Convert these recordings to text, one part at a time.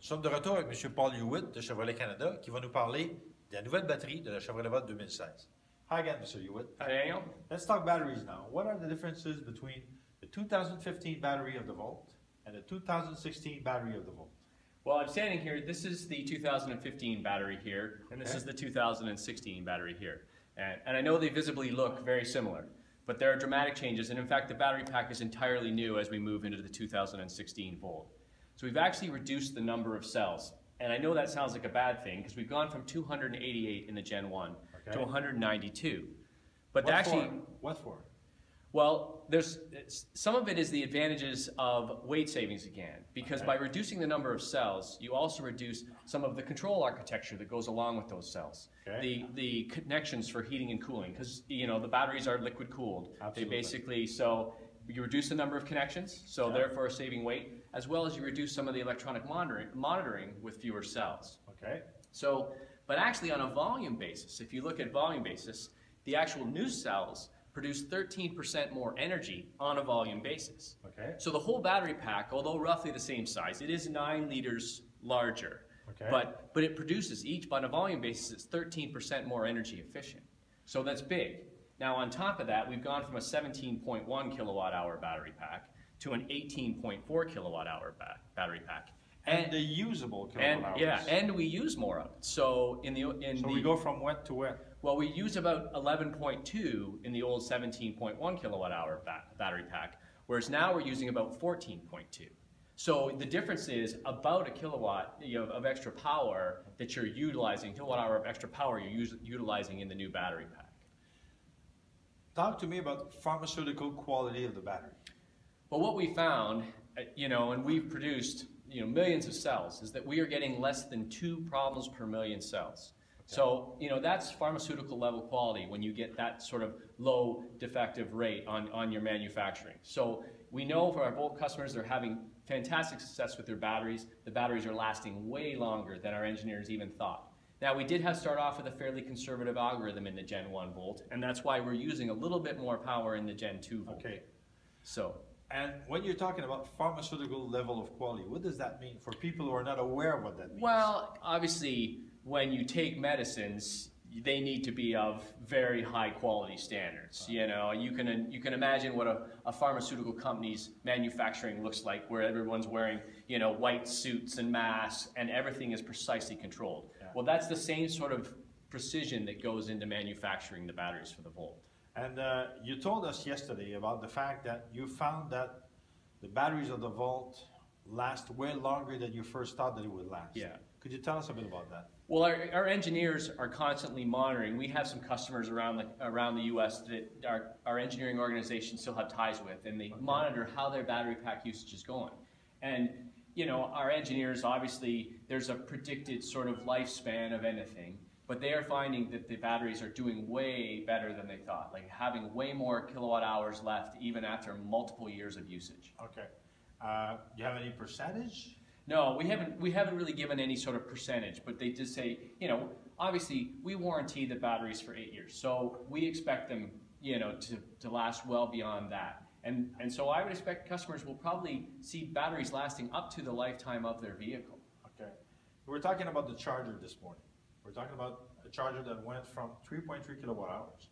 Nous sommes de retour avec M. Paul Hewitt de Chevrolet Canada qui va nous parler de la nouvelle batterie de la Chevrolet Volt 2016. Hi again, Mr. Hewitt. Hi, Daniel. Let's talk batteries now. What are the differences between the 2015 battery of the Volt and the 2016 battery of the Volt? Well, I'm standing here. This is the 2015 battery here, and this is the 2016 battery here. And I know they visibly look very similar, but there are dramatic changes. And in fact, the battery pack is entirely new as we move into the 2016 Volt. So we've actually reduced the number of cells. And I know that sounds like a bad thing because we've gone from 288 in the Gen 1 to 192. But What for? Well, some of it is the advantages of weight savings again, because by reducing the number of cells, you also reduce some of the control architecture that goes along with those cells. The connections for heating and cooling, because the batteries are liquid cooled. Absolutely. They basically, so you reduce the number of connections, so therefore saving weight, as well as you reduce some of the electronic monitoring with fewer cells. Okay. So, but actually on a volume basis, if you look at volume basis, the actual new cells produce 13% more energy on a volume basis. Okay. So the whole battery pack, although roughly the same size, it is 9 liters larger. Okay. But it produces each, on a volume basis, it's 13% more energy efficient. So that's big. Now on top of that, we've gone from a 17.1 kilowatt hour battery pack to an 18.4 kilowatt hour battery pack. And the usable kilowatt hours. Yeah, and we use more of it. So we go from wet to wet. Well, we use about 11.2 in the old 17.1 kilowatt hour battery pack, whereas now we're using about 14.2. So the difference is about a kilowatt of extra power that you're utilizing, kilowatt hour of extra power you're utilizing in the new battery pack. Talk to me about pharmaceutical quality of the battery. Well, what we found, and we've produced millions of cells, is that we are getting less than 2 problems per million cells. So, that's pharmaceutical level quality when you get that sort of low defective rate on your manufacturing. So we know for our Volt customers, they're having fantastic success with their batteries. The batteries are lasting way longer than our engineers even thought. Now, we did start off with a fairly conservative algorithm in the Gen 1 Volt, and that's why we're using a little bit more power in the Gen 2 Volt. Okay. So. And when you're talking about pharmaceutical level of quality, what does that mean for people who are not aware of what that means? Well, obviously, when you take medicines, they need to be of very high quality standards. You can imagine what a pharmaceutical company's manufacturing looks like, where everyone's wearing white suits and masks, and everything is precisely controlled. Yeah. Well, that's the same sort of precision that goes into manufacturing the batteries for the Volt. And you told us yesterday about the fact that you found that the batteries of the Volt last way longer than you first thought that it would last. Yeah. Could you tell us a bit about that? Well, our engineers are constantly monitoring. We have some customers around the U.S. that our engineering organization still have ties with, and they monitor how their battery pack usage is going. And our engineers, obviously, there's a predicted sort of lifespan of anything. But they are finding that the batteries are doing way better than they thought, like having way more kilowatt hours left even after multiple years of usage. Okay. Do you have any percentage? No, we haven't really given any sort of percentage, but they just say, obviously we warranty the batteries for 8 years, so we expect them, to last well beyond that. And so I would expect customers will probably see batteries lasting up to the lifetime of their vehicle. Okay. We're talking about the charger this morning. We're talking about a charger that went from 3.3 kilowatt hours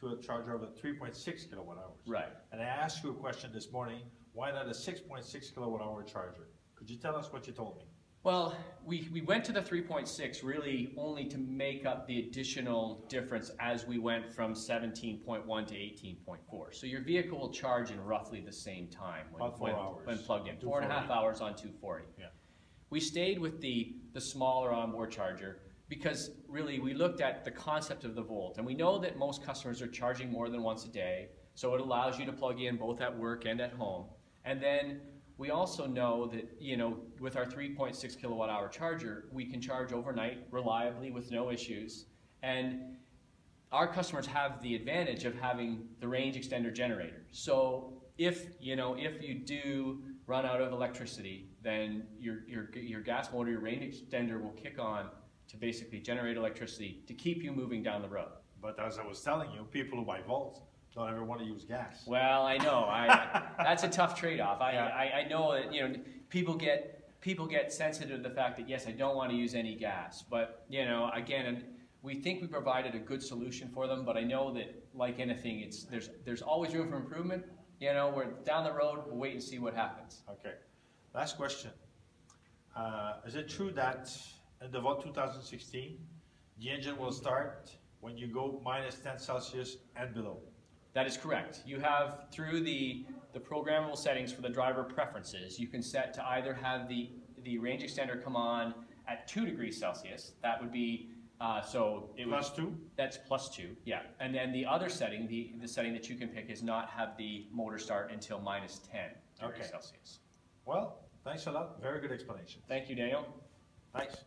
to a charger of a 3.6 kilowatt hours. Right. And I asked you a question this morning, why not a 6.6 kilowatt hour charger? Could you tell us what you told me? Well, we went to the 3.6 really only to make up the additional difference as we went from 17.1 to 18.4. So your vehicle will charge in roughly the same time when plugged in. 4.5 hours on 240. Yeah. We stayed with the smaller onboard charger because really we looked at the concept of the Volt, and we know that most customers are charging more than once a day, so it allows you to plug in both at work and at home. And then we also know that, with our 3.6 kilowatt hour charger, we can charge overnight reliably with no issues. And our customers have the advantage of having the range extender generator. So if you do run out of electricity, then your gas motor, your range extender will kick on to basically generate electricity to keep you moving down the road. But as I was telling you, people who buy Volts don't ever want to use gas. Well, I know. That's a tough trade-off. I know that people get people get sensitive to the fact that, yes, I don't want to use any gas. But, you know, again, we think we provided a good solution for them, but I know that, like anything, there's always room for improvement. You know, we're down the road, we'll wait and see what happens. Okay. Last question. Is it true that in the Volt 2016, the engine will start when you go -10 Celsius and below? That is correct. You have, through the programmable settings for the driver preferences, you can set to either have the range extender come on at 2 degrees Celsius. That would be, so it would, +2? That's +2, yeah. And then the other setting, the setting that you can pick is not have the motor start until -10 degrees Celsius. Well, thanks a lot. Very good explanation. Thank you, Daniel. Thanks.